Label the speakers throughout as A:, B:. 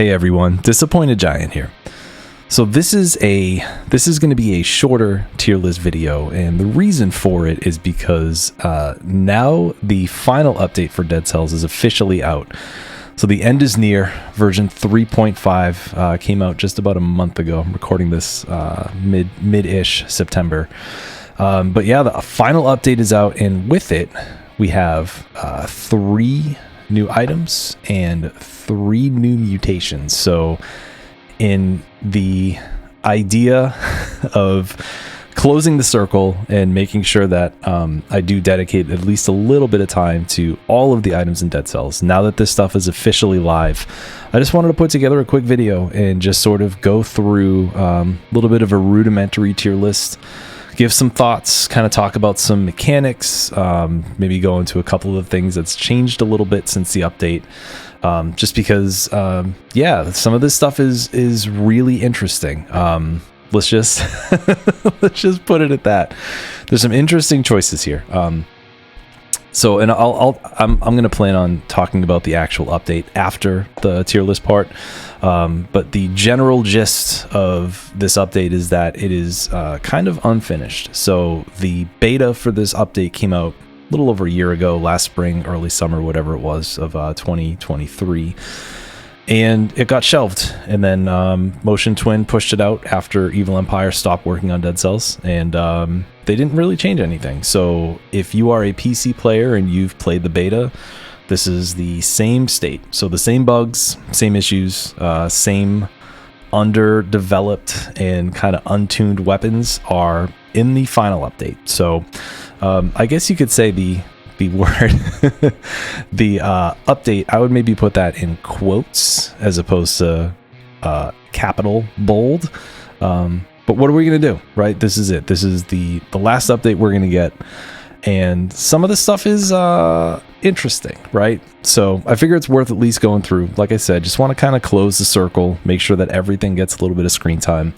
A: Hey everyone, Disappointed Giant here. So this is going to be a shorter tier list video, and the reason for it is because now the final update for Dead Cells is officially out. So the end is near. Version 3.5 came out just about a month ago. I'm recording this mid-ish September. But yeah, the final update is out, and with it we have 3 new items and 3 new mutations. So in the idea of closing the circle and making sure that I do dedicate at least a little bit of time to all of the items in Dead Cells, now that this stuff is officially live, I just wanted to put together a quick video and just sort of go through a little bit of a rudimentary tier list, give some thoughts, kind of talk about some mechanics, maybe go into a couple of things that's changed a little bit since the update, just because, yeah, some of this stuff is really interesting. Let's just let's just put it at that. There's some interesting choices here. So, and I'm going to plan on talking about the actual update after the tier list part. But the general gist of this update is that it is kind of unfinished. So the beta for this update came out a little over a year ago, last spring, early summer, whatever it was, of 2023. And it got shelved, and then Motion Twin pushed it out after Evil Empire stopped working on Dead Cells, and they didn't really change anything. So if you are a PC player and you've played the beta, this is the same state. So the same bugs, same issues, same underdeveloped and kind of untuned weapons are in the final update. So I guess you could say the word the update, I would maybe put that in quotes as opposed to capital bold, but what are we gonna do, right? This is it. This is the last update we're gonna get, and some of this stuff is interesting, right? So I figure it's worth at least going through. Like I said, just want to kind of close the circle, make sure that everything gets a little bit of screen time,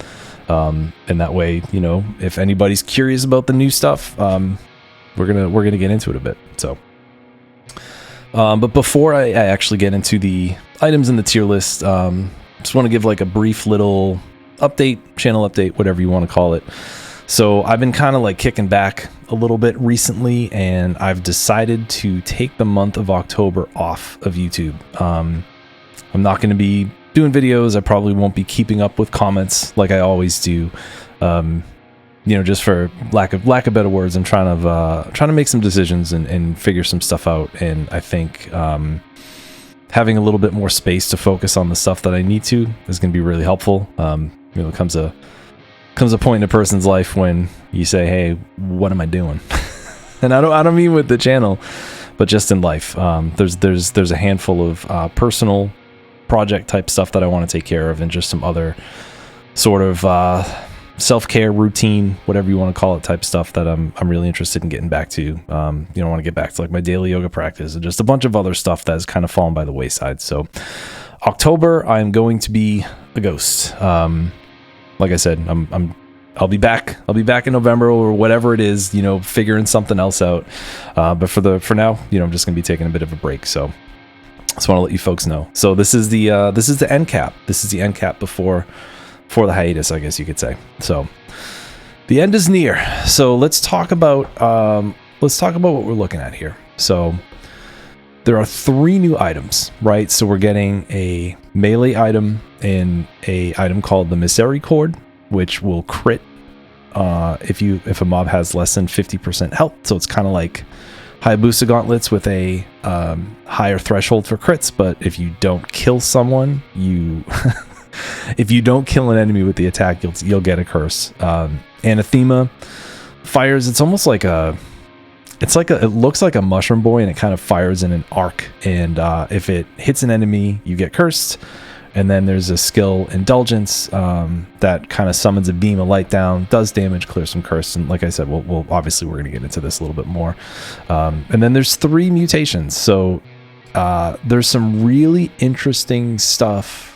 A: and that way, you know, if anybody's curious about the new stuff, we're gonna get into it a bit. So, but before I actually get into the items in the tier list, just want to give like a brief little update, channel update, whatever you want to call it. So I've been kind of like kicking back a little bit recently, and I've decided to take the month of October off of YouTube. I'm not going to be doing videos. I probably won't be keeping up with comments like I always do. You know, just for lack of better words, I'm trying to make some decisions and figure some stuff out. And I think having a little bit more space to focus on the stuff that I need to is going to be really helpful. You know, it comes a point in a person's life when you say, "Hey, what am I doing?" And I don't mean with the channel, but just in life. There's a handful of personal project type stuff that I want to take care of, and just some other sort of self-care routine, whatever you want to call it, type stuff that I'm really interested in getting back to. You know, I want to get back to like my daily yoga practice and just a bunch of other stuff that has kind of fallen by the wayside. So October, I'm going to be a ghost. Like I said, I'll be back. I'll be back in November or whatever it is, you know, figuring something else out. But for now, you know, I'm just gonna be taking a bit of a break. So just want to let you folks know. So this is the end cap. This is the end cap before the hiatus, I guess you could say. So the end is near. So let's talk about what we're looking at here. So there are 3 new items, right? So we're getting a melee item and a item called the Misericorde, which will crit if a mob has less than 50% health. So it's kind of like Hayabusa gauntlets with a higher threshold for crits, but if you don't kill someone, if you don't kill an enemy with the attack, you'll get a curse. Anathema fires. It's almost like it looks like a mushroom boy, and it kind of fires in an arc. And if it hits an enemy, you get cursed. And then there's a skill, Indulgence, that kind of summons a beam of light down, does damage, clears some curse. And like I said, we'll obviously we're going to get into this a little bit more. And then there's 3 mutations. So there's some really interesting stuff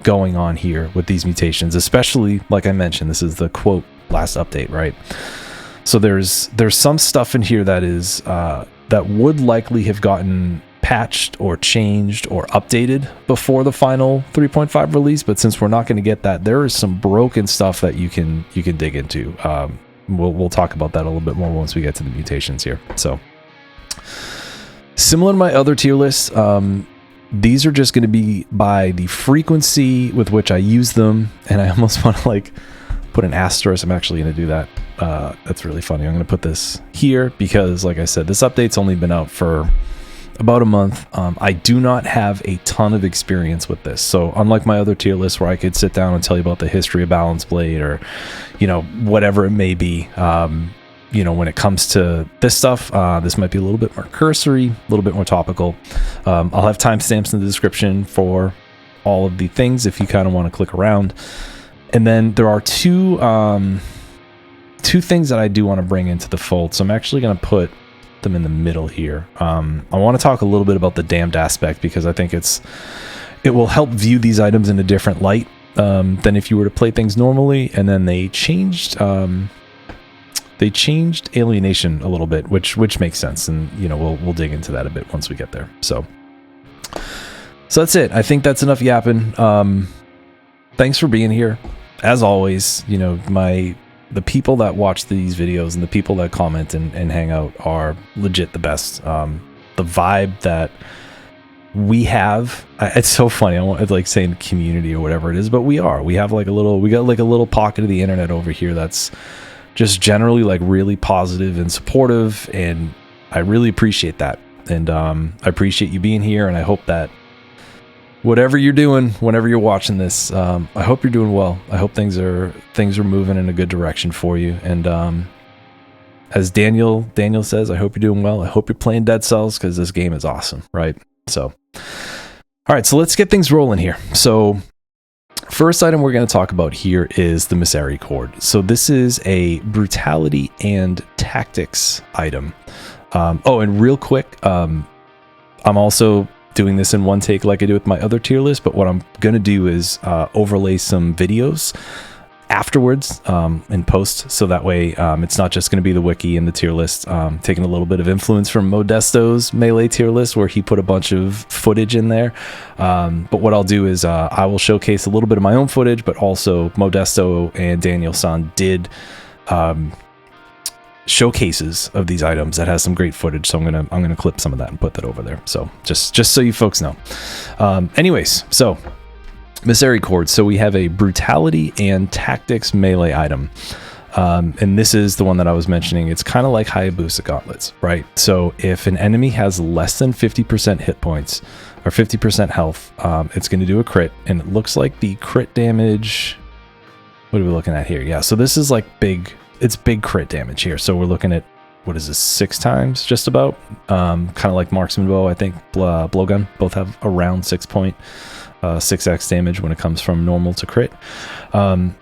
A: going on here with these mutations, especially, like I mentioned, this is the quote last update, right? So there's some stuff in here that is that would likely have gotten patched or changed or updated before the final 3.5 release, but since we're not going to get that, there is some broken stuff that you can dig into. We'll talk about that a little bit more once we get to the mutations here. So similar to my other tier lists, these are just going to be by the frequency with which I use them, and I almost want to like put an asterisk. I'm actually going to do that. That's really funny. I'm going to put this here because, like I said, this update's only been out for about a month. I do not have a ton of experience with this. So unlike my other tier lists where I could sit down and tell you about the history of Balance Blade or, you know, whatever it may be, you know, when it comes to this stuff, this might be a little bit more cursory, a little bit more topical. I'll have timestamps in the description for all of the things if you kind of want to click around. And then there are two things that I do want to bring into the fold. So I'm actually going to put them in the middle here. I want to talk a little bit about the damned aspect because I think it will help view these items in a different light than if you were to play things normally. And then they changed alienation a little bit, which makes sense, and you know we'll dig into that a bit once we get there. So that's it. I think that's enough yapping. Thanks for being here. As always, you know, the people that watch these videos and the people that comment and hang out are legit the best. The vibe that we have, it's so funny. I want like saying community or whatever it is, but we have like we got like a little pocket of the internet over here that's just generally like really positive and supportive, and I really appreciate that. And I appreciate you being here, and I hope that whatever you're doing, whenever you're watching this, I hope you're doing well. I hope things are moving in a good direction for you. And as Daniel says, I hope you're doing well. I hope you're playing Dead Cells because this game is awesome, right? So, all right, so let's get things rolling here. So, first item we're going to talk about here is the Misericorde. So this is a brutality and tactics item. Oh, and real quick, I'm also doing this in one take like I do with my other tier list, but what I'm going to do is overlay some videos afterwards in post, so that way it's not just going to be the wiki and the tier list, taking a little bit of influence from Modesto's Melee tier list where he put a bunch of footage in there, but what I'll do is I will showcase a little bit of my own footage, but also Modesto and Daniel-san did showcases of these items that has some great footage, so I'm gonna clip some of that and put that over there, so just so you folks know. Anyways, so Misericorde. So we have a brutality and tactics melee item, and this is the one that I was mentioning. It's kind of like Hayabusa gauntlets, right? So if an enemy has less than 50% hit points or 50% health, it's going to do a crit, and it looks like the crit damage, what are we looking at here? Yeah, so this is like it's big crit damage here. So we're looking at, what is this, 6 times just about, kind of like marksman bow. I think blowgun both have around 6x damage when it comes from normal to crit. The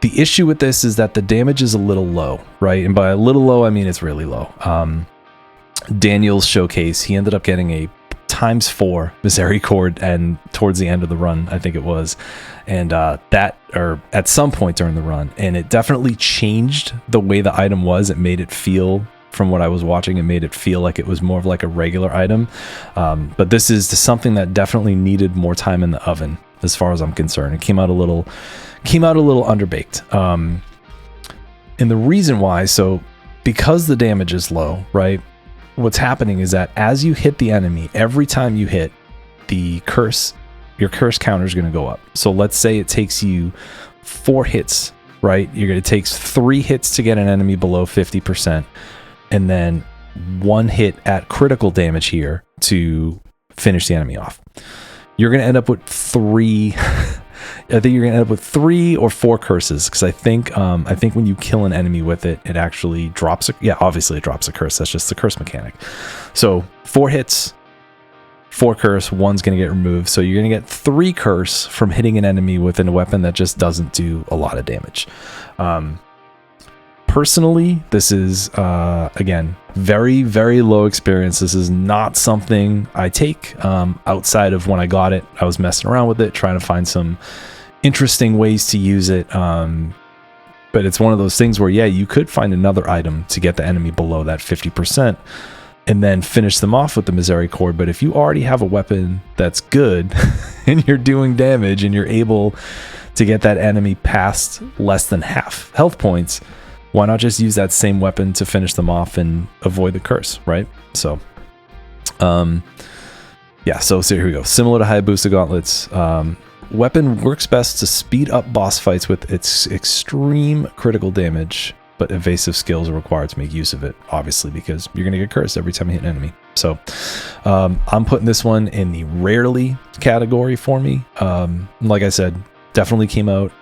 A: issue with this is that the damage is a little low, right? And by a little low, I mean it's really low. Daniel's showcase, he ended up getting a ×4 Misericorde, and towards the end of the run, I think it was, and at some point during the run, and it definitely changed the way the item was. It made it feel, from what I was watching, it made it feel like it was more of like a regular item, but this is something that definitely needed more time in the oven as far as I'm concerned. It came out a little underbaked, and the reason why, so because the damage is low, right, what's happening is that as you hit the enemy, every time you hit, your curse counter is going to go up. So let's say it takes you 4 hits, right? It takes 3 hits to get an enemy below 50%, and then 1 hit at critical damage here to finish the enemy off. You're going to end up with 3 I think you're gonna end up with 3 or 4 curses, because I think when you kill an enemy with it, it actually drops obviously it drops a curse. That's just the curse mechanic. So 4 hits, 4 curse, 1's gonna get removed. So you're gonna get 3 curse from hitting an enemy with a weapon that just doesn't do a lot of damage. Personally, this is again, very, very low experience. This is not something I take outside of when I got it. I was messing around with it, trying to find some interesting ways to use it. But it's one of those things where, yeah, you could find another item to get the enemy below that 50%. and then finish them off with the Misericorde. But if you already have a weapon that's good and you're doing damage and you're able to get that enemy past less than half health points, why not just use that same weapon to finish them off and avoid the curse, right? So, yeah, so here we go. Similar to Hayabusa Gauntlets, weapon works best to speed up boss fights with its extreme critical damage, but evasive skills are required to make use of it, obviously, because you're going to get cursed every time you hit an enemy. So I'm putting this one in the rarely category for me. Like I said, definitely came out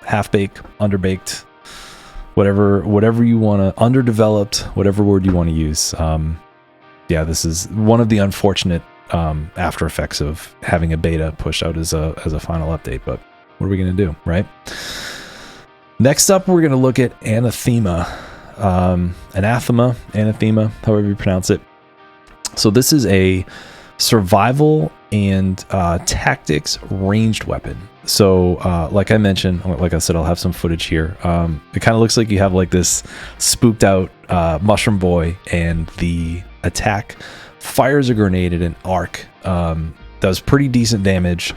A: half-baked, underbaked, whatever you want to, underdeveloped, whatever word you want to use. Yeah, this is one of the unfortunate after effects of having a beta pushed out as a final update, but what are we going to do, right? Next up, we're going to look at Anathema, Anathema, however you pronounce it. So this is a survival and tactics ranged weapon. So like I mentioned, like I said, I'll have some footage here. It kind of looks like you have like this spooked out mushroom boy, and the attack fires a grenade at an arc, does pretty decent damage,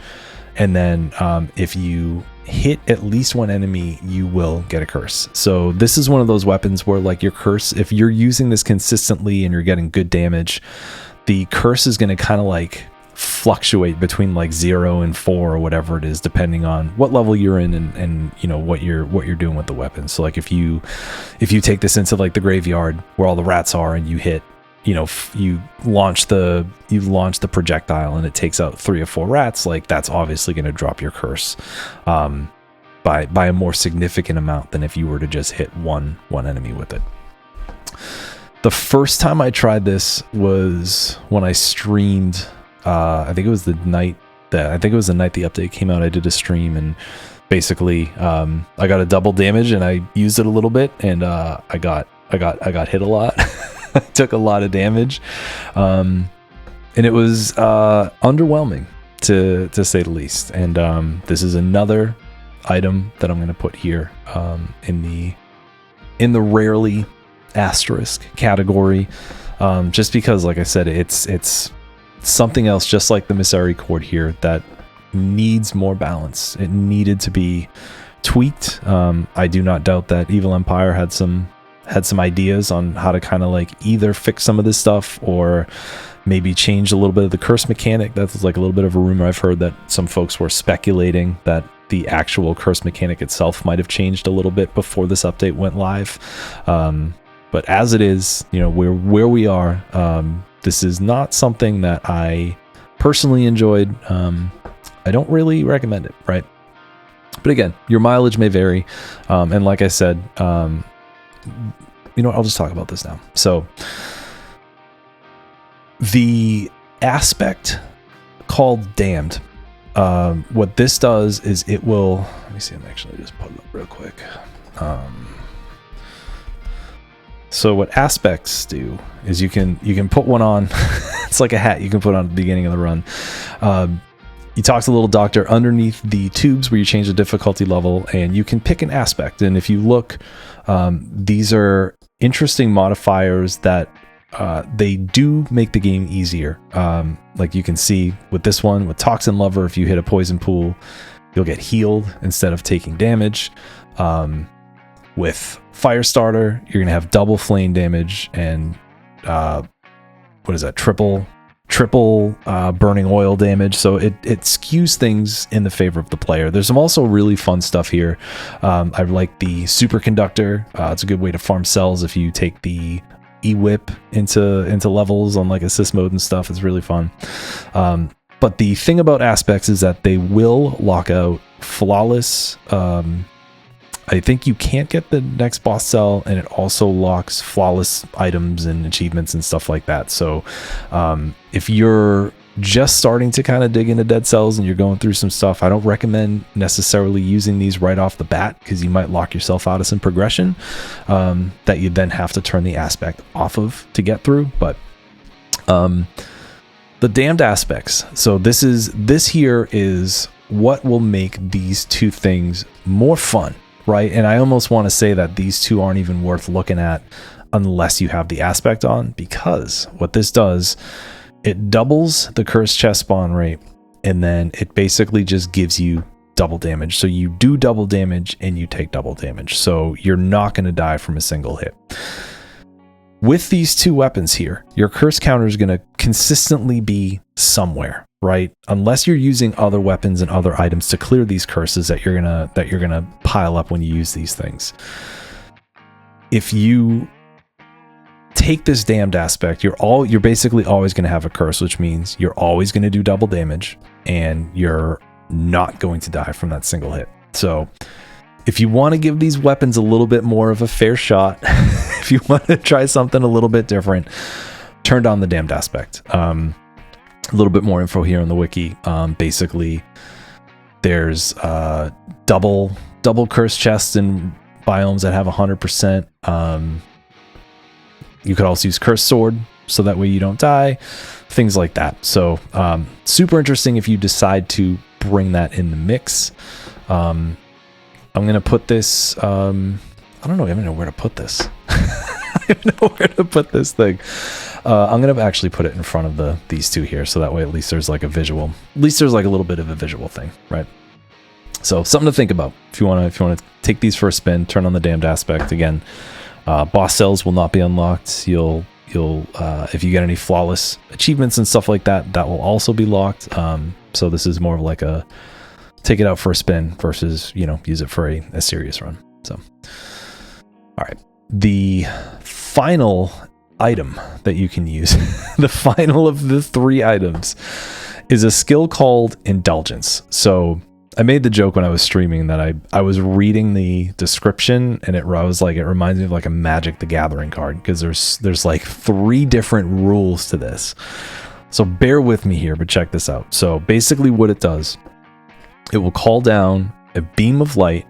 A: and then if you hit at least one enemy, you will get a curse. So this is one of those weapons where, like, your curse, if you're using this consistently and you're getting good damage, the curse is going to kind of like fluctuate between like 0 and 4 or whatever it is, depending on what level you're in and you know what you're doing with the weapon. So like if you take this into like the graveyard where all the rats are, and you hit, you know, you launch the projectile and it takes out 3 or 4 rats, like that's obviously going to drop your curse by a more significant amount than if you were to just hit one enemy with it. The first time I tried this was when I streamed. I think it was the night the update came out. I did a stream, and basically I got a double damage, and I used it a little bit, and I got hit a lot. I took a lot of damage, and it was underwhelming to say the least. And this is another item that I'm going to put here in the rarely asterisk category, just because, like I said, it's something else, just like the Misericorde here, that needs more balance. It needed to be tweaked. I do not doubt that Evil Empire had some ideas on how to kind of like either fix some of this stuff or maybe change a little bit of the curse mechanic. That's like a little bit of a rumor I've heard, that some folks were speculating that the actual curse mechanic itself might have changed a little bit before this update went live. But as it is, you know, where we are, this is not something that I personally enjoyed. I don't really recommend it, right? But again, your mileage may vary. And like I said, you know what, I'll just talk about this now. So the aspect called Damned, what this does is it will, let me see, I'm actually just put it up real quick. So what aspects do is you can put one on. It's like a hat you can put on at the beginning of the run. You talk to the little doctor underneath the tubes where you change the difficulty level, and you can pick an aspect. And if you look, these are interesting modifiers that they do make the game easier. Like you can see with this one, with Toxin Lover, if you hit a poison pool, you'll get healed instead of taking damage. With Firestarter, you're gonna have double flame damage and what is that? Triple burning oil damage. So it skews things in the favor of the player. There's some also really fun stuff here. I like the Superconductor. It's a good way to farm cells if you take the E-Whip into levels on like assist mode and stuff. It's really fun. But the thing about aspects is that they will lock out flawless. I think you can't get the next boss cell, and it also locks flawless items and achievements and stuff like that. So if you're just starting to kind of dig into dead cells and you're going through some stuff, I don't recommend necessarily using these right off the bat, because you might lock yourself out of some progression that you then have to turn the aspect off of to get through. But the damned aspects. So this here is what will make these two things more fun. Right, and I almost want to say that these two aren't even worth looking at unless you have the aspect on, because what this does, it doubles the cursed chest spawn rate, and then it basically just gives you double damage. So you do double damage and you take double damage. So you're not going to die from a single hit. With these two weapons here, your curse counter is going to consistently be somewhere, right? Unless you're using other weapons and other items to clear these curses that you're gonna pile up when you use these things. If you take this damned aspect, you're basically always going to have a curse, which means you're always going to do double damage and you're not going to die from that single hit. So if you want to give these weapons a little bit more of a fair shot, if you want to try something a little bit different, turn down the damned aspect. A little bit more info here on the wiki. Basically, there's double curse chests in biomes that have 100%. You could also use curse sword, so that way you don't die. Things like that. So super interesting if you decide to bring that in the mix. I'm going to put this, I don't even know where to put this. I don't know where to put this thing. I'm going to actually put it in front of these two here, so that way at least there's like a visual, at least there's like a little bit of a visual thing, right? So something to think about. If you want to take these for a spin, turn on the damned aspect. Again, boss cells will not be unlocked. You'll if you get any flawless achievements and stuff like that, that will also be locked. So this is more of like a take it out for a spin versus, use it for a serious run. So, all right. The final item that you can use, the final of the 3 items, is a skill called Indulgence. So I made the joke when I was streaming that I was reading the description and it reminds me of like a Magic the Gathering card, because there's like 3 different rules to this. So bear with me here, but check this out. So basically what it does, it will call down a beam of light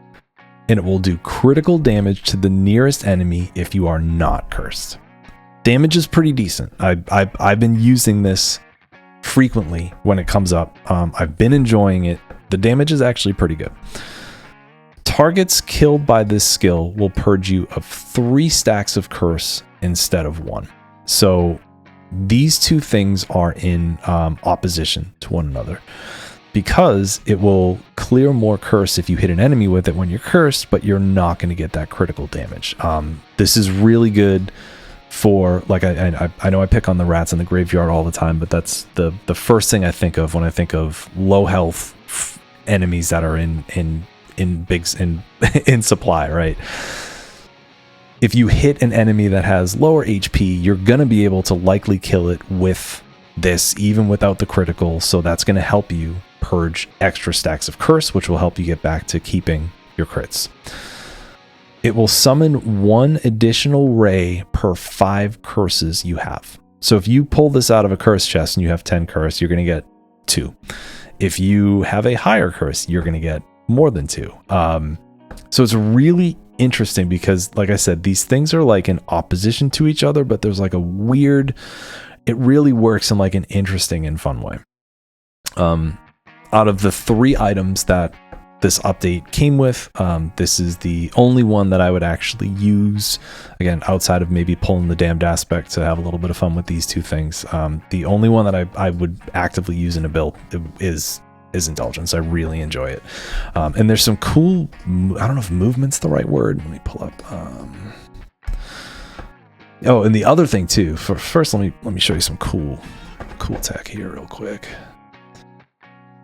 A: and it will do critical damage to the nearest enemy if you are not cursed. Damage is pretty decent. I've been using this frequently when it comes up. I've been enjoying it. The damage is actually pretty good. Targets killed by this skill will purge you of 3 stacks of curse instead of 1. So these two things are in opposition to one another, because it will clear more curse if you hit an enemy with it when you're cursed, but you're not going to get that critical damage. This is really good for, like, I know I pick on the rats in the graveyard all the time, but that's the first thing I think of when I think of low health enemies that are in supply, right? If you hit an enemy that has lower HP, you're gonna be able to likely kill it with this, even without the critical. So that's gonna help you purge extra stacks of curse, which will help you get back to keeping your crits. It will summon 1 additional ray per 5 curses you have. So if you pull this out of a curse chest and you have 10 curse, you're gonna get 2. If you have a higher curse, you're going to get more than 2. So it's really interesting because, like I said, these things are like in opposition to each other, but there's like a weird, it really works in like an interesting and fun way. Out of the 3 items that this update came with, this is the only one that I would actually use, again, outside of maybe pulling the damned aspect to have a little bit of fun with these 2 things. The only one that I would actively use in a build is Indulgence. I really enjoy it. And there's some cool, I don't know if movement's the right word. Let me pull up. Oh, and the other thing too, first let me show you some cool tech here real quick.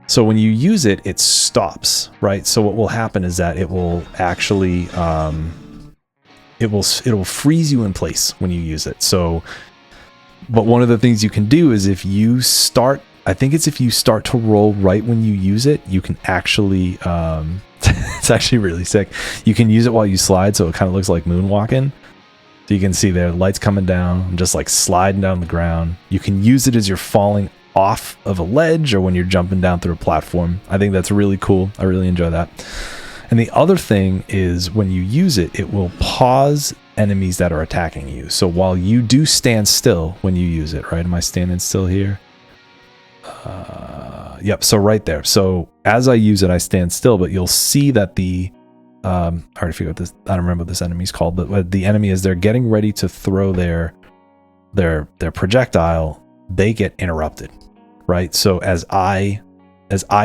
A: So when you use it, it stops, right? So what will happen is that it will actually, it'll freeze you in place when you use it. So, but one of the things you can do is if you start to roll right when you use it, you can actually, it's actually really sick. You can use it while you slide, so it kind of looks like moonwalking. So you can see there, lights coming down, I'm just like sliding down the ground. You can use it as you're falling off of a ledge or when you're jumping down through a platform. I think that's really cool. I really enjoy that. And the other thing is when you use it, it will pause enemies that are attacking you. So while you do stand still when you use it, right? Am I standing still here? Yep. So right there. So as I use it, I stand still, but you'll see that the I already forgot this. I don't remember what this enemy's called, but the enemy, as they're getting ready to throw their projectile, they get interrupted, right? So as I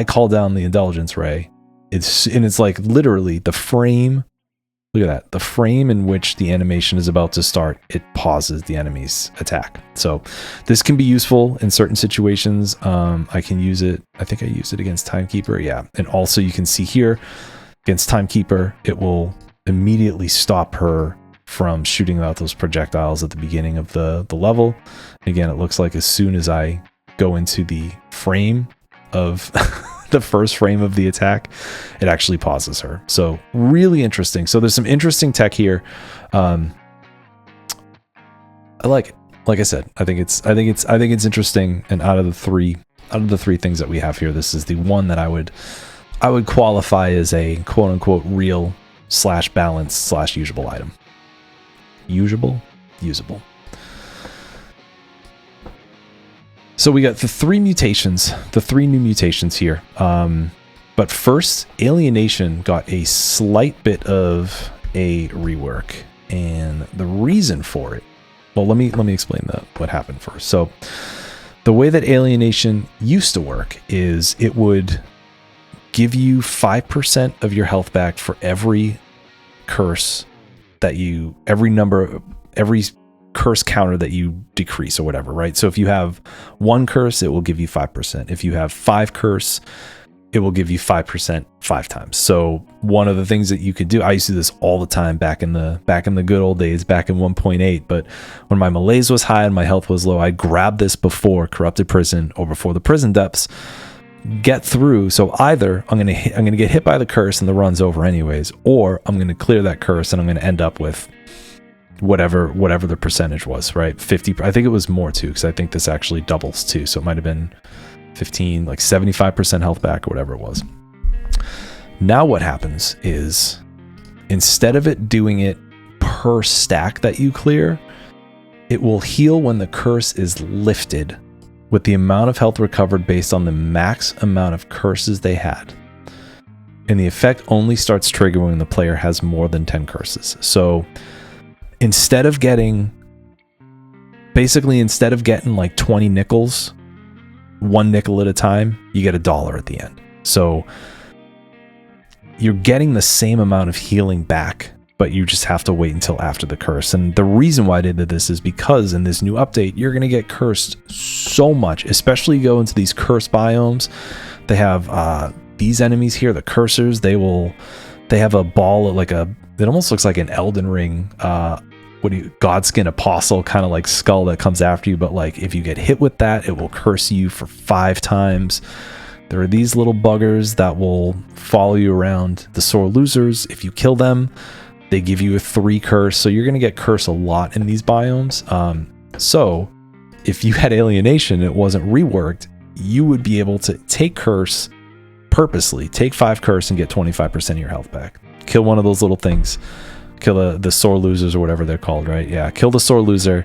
A: call down the Indulgence ray, it's like literally the frame. Look at that. The frame in which the animation is about to start, it pauses the enemy's attack. So this can be useful in certain situations. I can use it. I think I used it against Timekeeper. Yeah. And also you can see here against Timekeeper, it will immediately stop her from shooting out those projectiles at the beginning of the level. Again, it looks like as soon as I go into the frame of the first frame of the attack, it actually pauses her. So really interesting. So there's some interesting tech here. I like it. Like I said, I think it's interesting. And out of the three things that we have here, this is the one that I would qualify as a quote unquote real / balanced / usable item. Usable. So we got the three new mutations here. But first, Alienation got a slight bit of a rework, and the reason for it. Well, let me explain what happened first. So the way that Alienation used to work is it would give you 5% of your health back for every curse that every curse counter that you decrease or whatever, right? So if you have 1 curse, it will give you 5%. If you have 5 curse, it will give you 5% 5 times. So one of the things that you could do, I used to do this all the time back in the good old days, back in 1.8, but when my malaise was high and my health was low, I'd grab this before Corrupted Prison or before the Prison Depths, get through. So either I'm going to get hit by the curse and the run's over anyways, or I'm going to clear that curse and I'm going to end up with whatever the percentage was, right? 50. I think it was more too, because I think this actually doubles too. So it might have been 15, like 75% health back or whatever it was. Now what happens is, instead of it doing it per stack that you clear, it will heal when the curse is lifted with the amount of health recovered based on the max amount of curses they had. And the effect only starts triggering when the player has more than 10 curses. So instead of getting like 20 nickels, 1 nickel at a time, you get $1 at the end. So you're getting the same amount of healing back, but you just have to wait until after the curse. And the reason why they did this is because in this new update, you're going to get cursed so much, especially you go into these curse biomes. They have these enemies here, the cursors. They have a ball, it almost looks like an Elden Ring, Godskin Apostle kind of like skull that comes after you. But like, if you get hit with that, it will curse you for 5 times. There are these little buggers that will follow you around, the sore losers. If you kill them, they give you a 3 curse. So you're going to get cursed a lot in these biomes. So if you had Alienation, it wasn't reworked, you would be able to take curse purposely, take 5 curse and get 25% of your health back. Kill one of those little things. Kill the sore losers or whatever they're called, right? Yeah, kill the sore loser,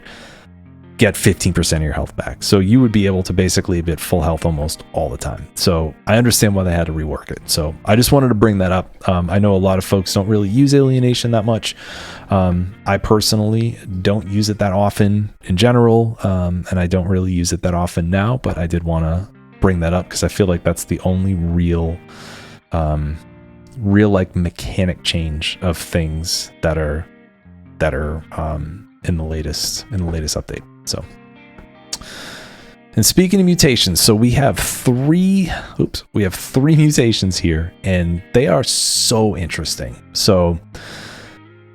A: get 15% of your health back. So you would be able to basically be at full health almost all the time. So I understand why they had to rework it. So I just wanted to bring that up. I know a lot of folks don't really use Alienation that much. I personally don't use it that often in general, and I don't really use it that often now, but I did want to bring that up because I feel like that's the only real like mechanic change of things that are in the latest update. So, and speaking of mutations, so we have 3 mutations here, and they are so interesting. So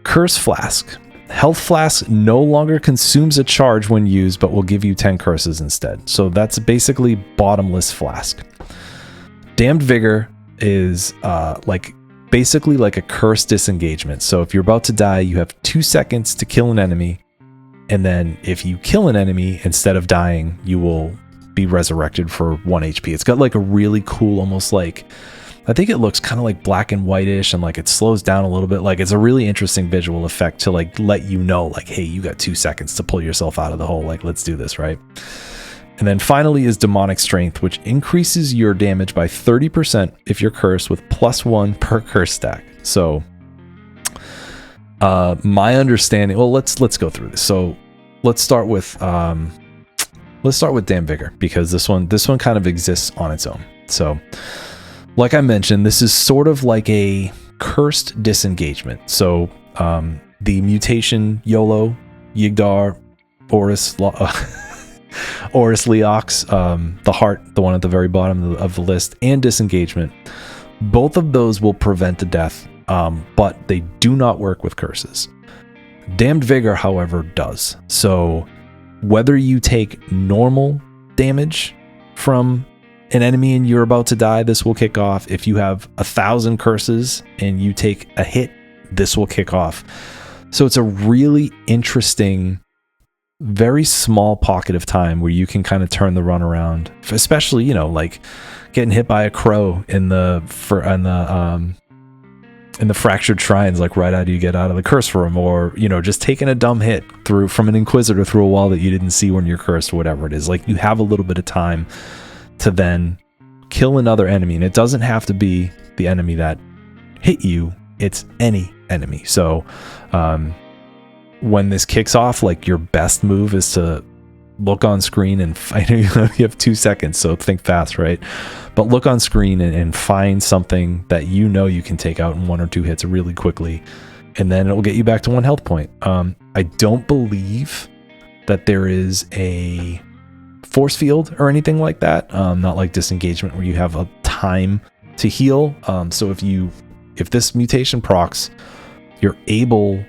A: Curse Flask. Health Flask no longer consumes a charge when used, but will give you 10 curses instead. So that's basically bottomless flask. Damned Vigor is basically like a curse disengagement. So if you're about to die, you have 2 seconds to kill an enemy, and then if you kill an enemy instead of dying, you will be resurrected for 1 HP. It's got like a really cool, almost like, I think it looks kind of like black and whitish, and like it slows down a little bit. Like it's a really interesting visual effect to like let you know, like, hey, you got 2 seconds to pull yourself out of the hole. Like, let's do this, right? And then finally is Demonic Strength, which increases your damage by 30% if you're cursed with +1 per curse stack. So My understanding, well, let's go through this. So let's start with Damn Vigor, because this one kind of exists on its own. So like I mentioned, this is sort of like a cursed disengagement. So the mutation YOLO, Yigdar, Oris Leox, the heart, the one at the very bottom of the list, and disengagement, both of those will prevent a death, but they do not work with curses. Damned Vigor, however, does. So whether you take normal damage from an enemy and you're about to die, this will kick off. If you have 1,000 curses and you take a hit, this will kick off. So it's a really interesting, very small pocket of time where you can kind of turn the run around, especially, you know, like getting hit by a crow in the fractured shrines, like right after you get out of the curse room, or, you know, just taking a dumb hit from an inquisitor through a wall that you didn't see when you're cursed, or whatever it is. Like, you have a little bit of time to then kill another enemy, and it doesn't have to be the enemy that hit you, it's any enemy. So when this kicks off, like, your best move is to look on screen and find, you have 2 seconds, so think fast, right? But look on screen and find something that you know you can take out in 1 or 2 hits really quickly, and then it will get you back to 1 health point. I don't believe that there is a force field or anything like that, not like disengagement where you have a time to heal. So if this mutation procs, you're able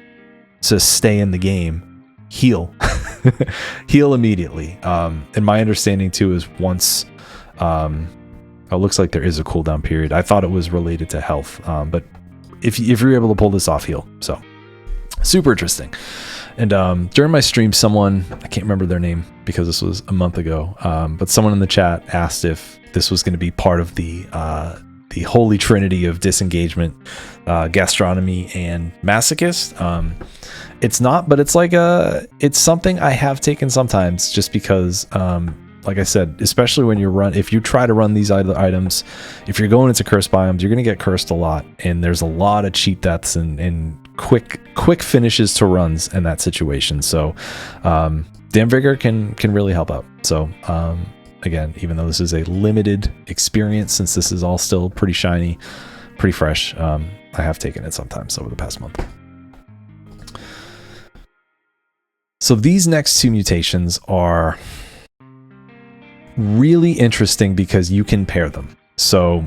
A: to stay in the game, heal heal immediately. And my understanding too is once it looks like there is a cooldown period. I thought it was related to health, but if you're able to pull this off, heal. So super interesting. And during my stream, someone, I can't remember their name because this was a month ago, but someone in the chat asked if this was going to be part of the holy trinity of disengagement, gastronomy, and masochist. It's not, but it's like it's something I have taken sometimes, just because, like I said, especially when if you try to run these items, if you're going into cursed biomes, you're going to get cursed a lot, and there's a lot of cheat deaths and quick finishes to runs in that situation. So Damn Vigor can really help out. So again, even though this is a limited experience, since this is all still pretty shiny, pretty fresh, I have taken it sometimes over the past month. So these next 2 mutations are really interesting because you can pair them. So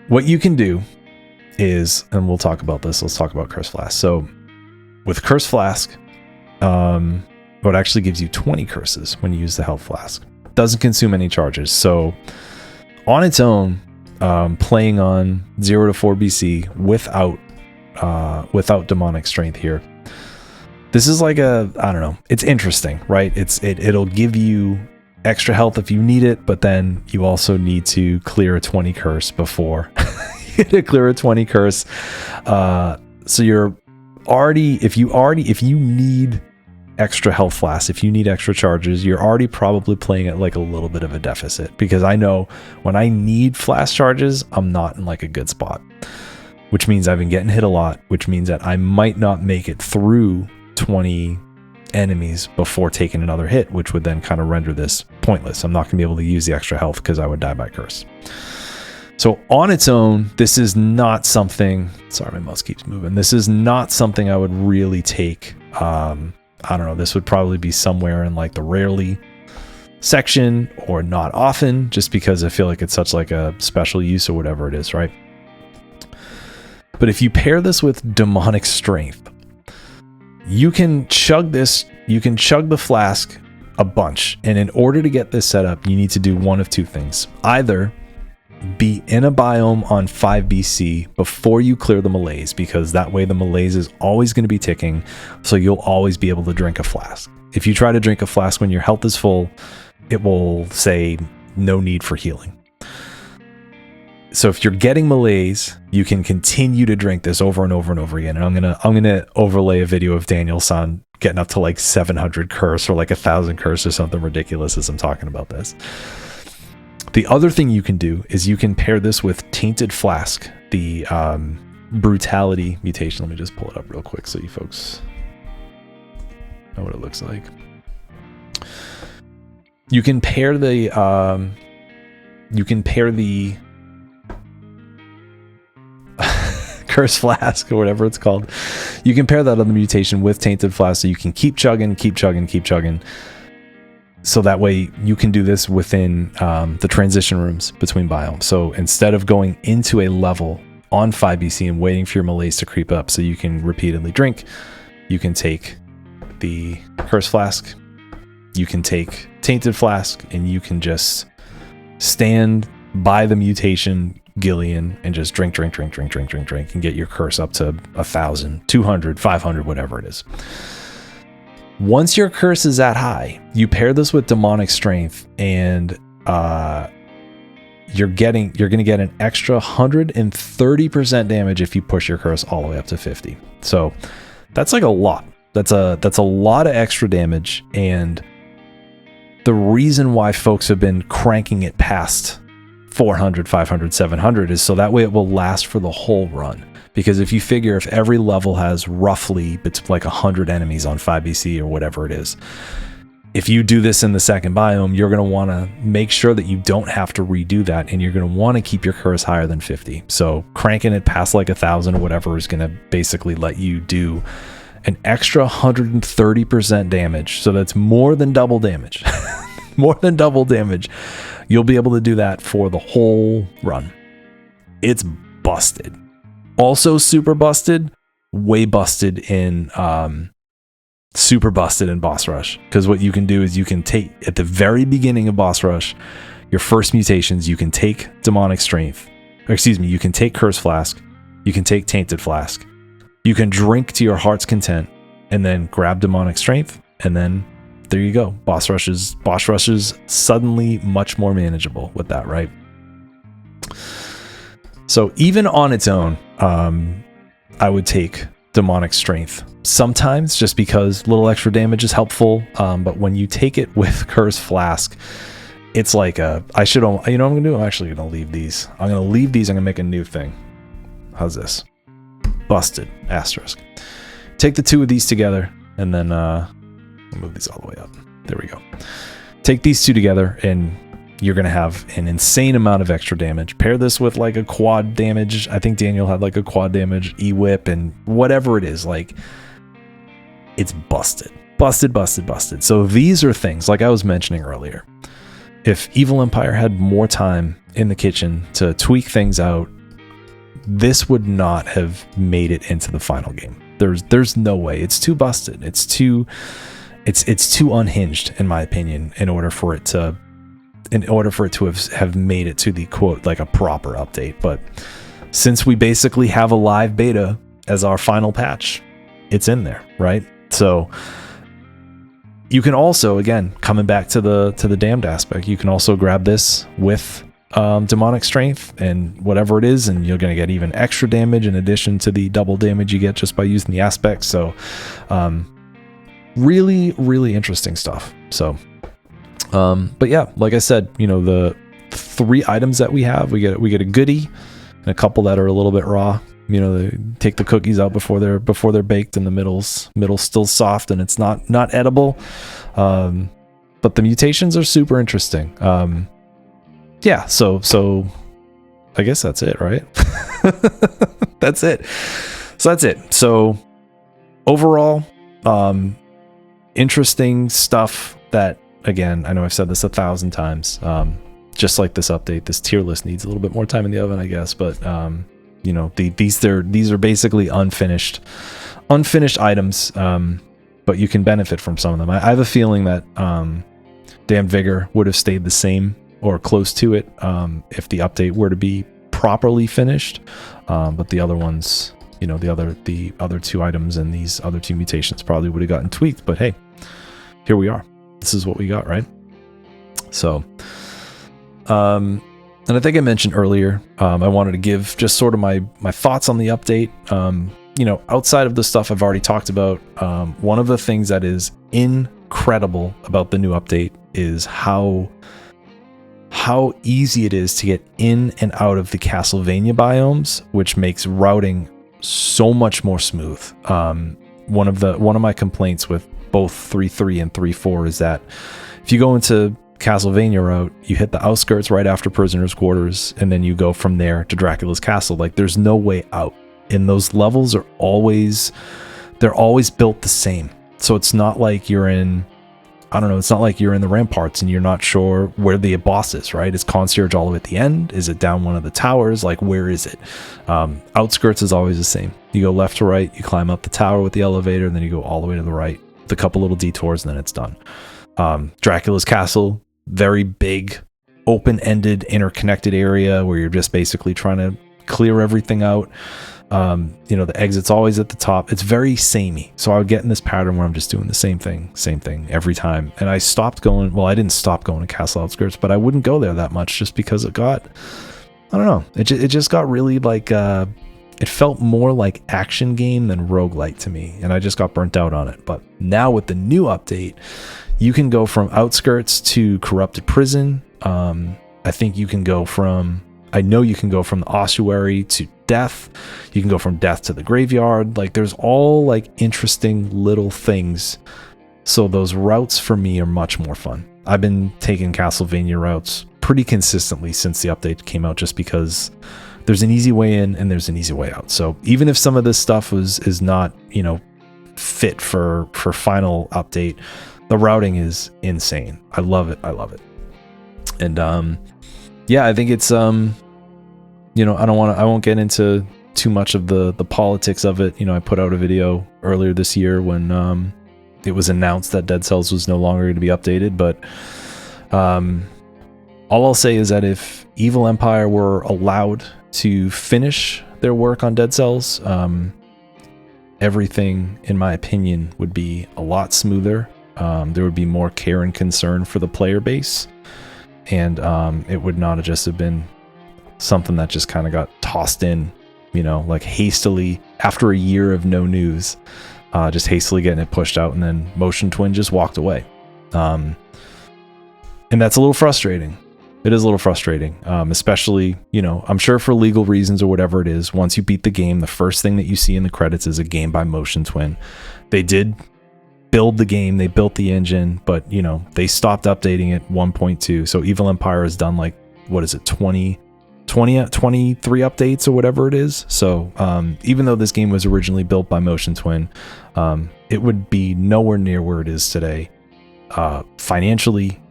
A: what you can do is, and we'll talk about this, let's talk about Curse Flask. So with Curse Flask, it actually gives you 20 curses when you use the health flask. Doesn't consume any charges. So on its own, playing on 0 to 4 BC without demonic strength here, this is like I don't know, it's interesting, right? It'll give you extra health if you need it, but then you also need to clear a 20 curse before to clear a 20 curse. So you're already, if you need extra health flasks, if you need extra charges, you're already probably playing at like a little bit of a deficit, because I know when I need flask charges, I'm not in like a good spot, which means I've been getting hit a lot, which means that I might not make it through 20 enemies before taking another hit, which would then kind of render this pointless. I'm not going to be able to use the extra health because I would die by curse. So on its own, this is not something, sorry, my mouse keeps moving. This is not something I would really take. I don't know, this would probably be somewhere in like the rarely section or not often, just because I feel like it's such like a special use or whatever it is, right? But if you pair this with demonic strength, you can chug this, you can chug the flask a bunch. And in order to get this set up, you need to do one of 2 things. Either be in a biome on 5 BC before you clear the malaise, because that way the malaise is always going to be ticking, so you'll always be able to drink a flask. If you try to drink a flask when your health is full, it will say no need for healing. So if you're getting malaise, you can continue to drink this over and over and over again. And I'm gonna overlay a video of Daniel-san getting up to like 700 curse or like 1,000 curse or something ridiculous as I'm talking about this. The other thing you can do is you can pair this with Tainted Flask, the brutality mutation. Let me just pull it up real quick so you folks know what it looks like. You can pair the Curse Flask or whatever it's called. You can pair that other mutation with Tainted Flask, so you can keep chugging. So that way you can do this within the transition rooms between biomes. So instead of going into a level on 5BC and waiting for your malaise to creep up so you can repeatedly drink, you can take the Curse Flask, you can take Tainted Flask, and you can just stand by the mutation Gillian and just drink and get your curse up to 1,000, 200, 500, whatever it is. Once your curse is that high, you pair this with demonic strength, and you're going to get an extra 130% damage if you push your curse all the way up to 50. So that's like a lot. That's a lot of extra damage, and the reason why folks have been cranking it past 400, 500, 700 is so that way it will last for the whole run. Because if you figure if every level has roughly it's like 100 enemies on 5BC or whatever it is, if you do this in the second biome, you're going to want to make sure that you don't have to redo that, and you're going to want to keep your curse higher than 50. So cranking it past like 1,000 or whatever is going to basically let you do an extra 130% damage. So that's more than double damage. More than double damage. You'll be able to do that for the whole run. It's busted. Also super busted, way busted in super busted in boss rush, because what you can do is you can take at the very beginning of boss rush, your first mutations, you can take demonic strength, you can take Curse Flask, you can take Tainted Flask, you can drink to your heart's content, and then grab demonic strength, and then there you go. Boss rush is suddenly much more manageable with that, right? So even on its own, I would take demonic strength sometimes, just because little extra damage is helpful. But when you take it with Curse Flask, it's like I'm gonna do? I'm actually gonna leave these. I'm gonna make a new thing. How's this? Busted asterisk. Take the two of these together, and then move these all the way up. There we go. Take these two together, and you're going to have an insane amount of extra damage. Pair this with like a quad damage. I think Daniel had like a quad damage E-whip and whatever it is. Like, it's busted. Busted. So these are things, like I was mentioning earlier. If Evil Empire had more time in the kitchen to tweak things out, this would not have made it into the final game. There's no way. It's too busted. It's too unhinged, in my opinion, in order for it to have made it to the quote, like a proper update. But since we basically have a live beta as our final patch, it's in there, right? So you can also, again, coming back to the damned aspect, you can also grab this with demonic strength and whatever it is, and you're going to get even extra damage in addition to the double damage you get just by using the aspects. So really, really interesting stuff. So but yeah, like I said, the 3 items that we have, we get a goodie and a couple that are a little bit raw. They take the cookies out before they're baked, and the middle's still soft and it's not edible. But the mutations are super interesting. Yeah, so I guess that's it, right? That's it. So overall, interesting stuff that, again, I know I've said this 1,000 times. Just like this update, this tier list needs a little bit more time in the oven, I guess. But these are basically unfinished items. But you can benefit from some of them. I have a feeling that Damned Vigor would have stayed the same or close to it if the update were to be properly finished. But the other ones, the other 2 items and these other 2 mutations probably would have gotten tweaked. But hey, here we are. This is what we got, right? So, and I think I mentioned earlier, I wanted to give just sort of my thoughts on the update. Outside of the stuff I've already talked about, one of the things that is incredible about the new update is how easy it is to get in and out of the Castlevania biomes, which makes routing so much more smooth. One of my complaints with both 3.3 and 3.4 is that if you go into Castlevania route, you hit the outskirts right after Prisoner's Quarters, and then you go from there to Dracula's Castle. Like, there's no way out. And those levels are always built the same. So it's not like you're in, I don't know, it's not like you're in the ramparts and you're not sure where the boss is, right? Is Concierge all the way at the end? Is it down one of the towers? Like, where is it? Outskirts is always the same. You go left to right, you climb up the tower with the elevator, and then you go all the way to the right with a couple little detours, and then it's done. Dracula's Castle, very big, open-ended, interconnected area where you're just basically trying to clear everything out. The exit's always at the top. It's very samey. So I would get in this pattern where I'm just doing the same thing every time. And I stopped going, well, I didn't stop going to Castle Outskirts, but I wouldn't go there that much just because it got, I don't know, it just got really like, it felt more like action game than roguelite to me. And I just got burnt out on it. But now with the new update, you can go from Outskirts to Corrupted Prison. I think you can go from, I know you can go from the ossuary to Death. You can go from Death to the graveyard. Like, there's all like interesting little things. So those routes for me are much more fun. I've been taking Castlevania routes pretty consistently since the update came out, just because there's an easy way in and there's an easy way out. So even if some of this stuff is not, fit for final update, the routing is insane. I love it. And I think it's I won't get into too much of the politics of it. I put out a video earlier this year when it was announced that Dead Cells was no longer going to be updated, but all I'll say is that if Evil Empire were allowed to finish their work on Dead Cells, everything, in my opinion, would be a lot smoother. There would be more care and concern for the player base, and it would not have been something that just kind of got tossed in, like hastily after a year of no news, just hastily getting it pushed out, and then Motion Twin just walked away. And that's a little frustrating. It is a little frustrating, especially, I'm sure for legal reasons or whatever it is. Once you beat the game, the first thing that you see in the credits is a game by Motion Twin. They did build the game, they built the engine, but they stopped updating it 1.2. So Evil Empire has done like, what is it, 23 updates or whatever it is. So even though this game was originally built by Motion Twin, it would be nowhere near where it is today, financially,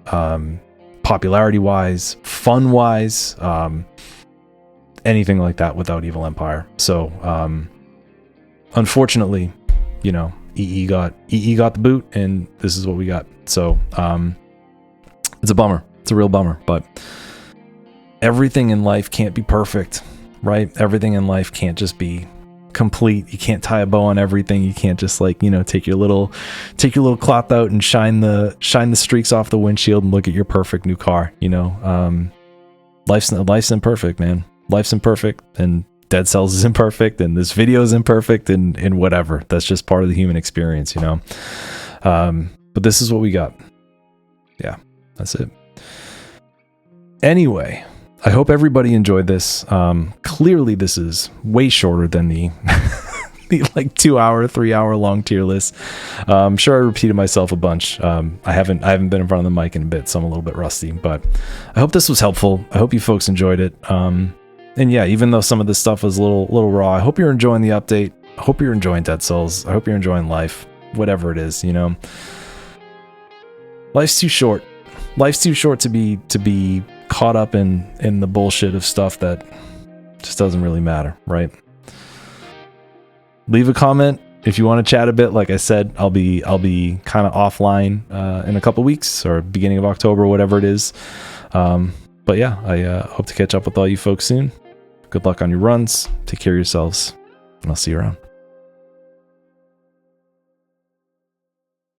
A: popularity wise, fun wise, anything like that without Evil Empire. So unfortunately, EE got the boot, and this is what we got. So it's a bummer. It's a real bummer, but everything in life can't be perfect, right? Everything in life can't just be complete. You can't tie a bow on everything. You can't just take your little cloth out and shine the streaks off the windshield and look at your perfect new car. Life's imperfect, man. Life's imperfect, and Dead Cells is imperfect, and this video is imperfect, and whatever. That's just part of the human experience, but this is what we got. Yeah, that's it. Anyway, I hope everybody enjoyed this. Clearly this is way shorter than the like 2 hour, 3 hour long tier list. I'm sure I repeated myself a bunch. I haven't been in front of the mic in a bit, so I'm a little bit rusty, but I hope this was helpful. I hope you folks enjoyed it. And yeah, even though some of this stuff was a little raw, I hope you're enjoying the update. I hope you're enjoying Dead Cells. I hope you're enjoying life, whatever it is, Life's too short. Life's too short to be caught up in the bullshit of stuff that just doesn't really matter, right? Leave a comment if you want to chat a bit. Like I said, I'll be kind of offline in a couple weeks, or beginning of October, whatever it is. But yeah, I hope to catch up with all you folks soon. Good luck on your runs. Take care of yourselves, and I'll see you around.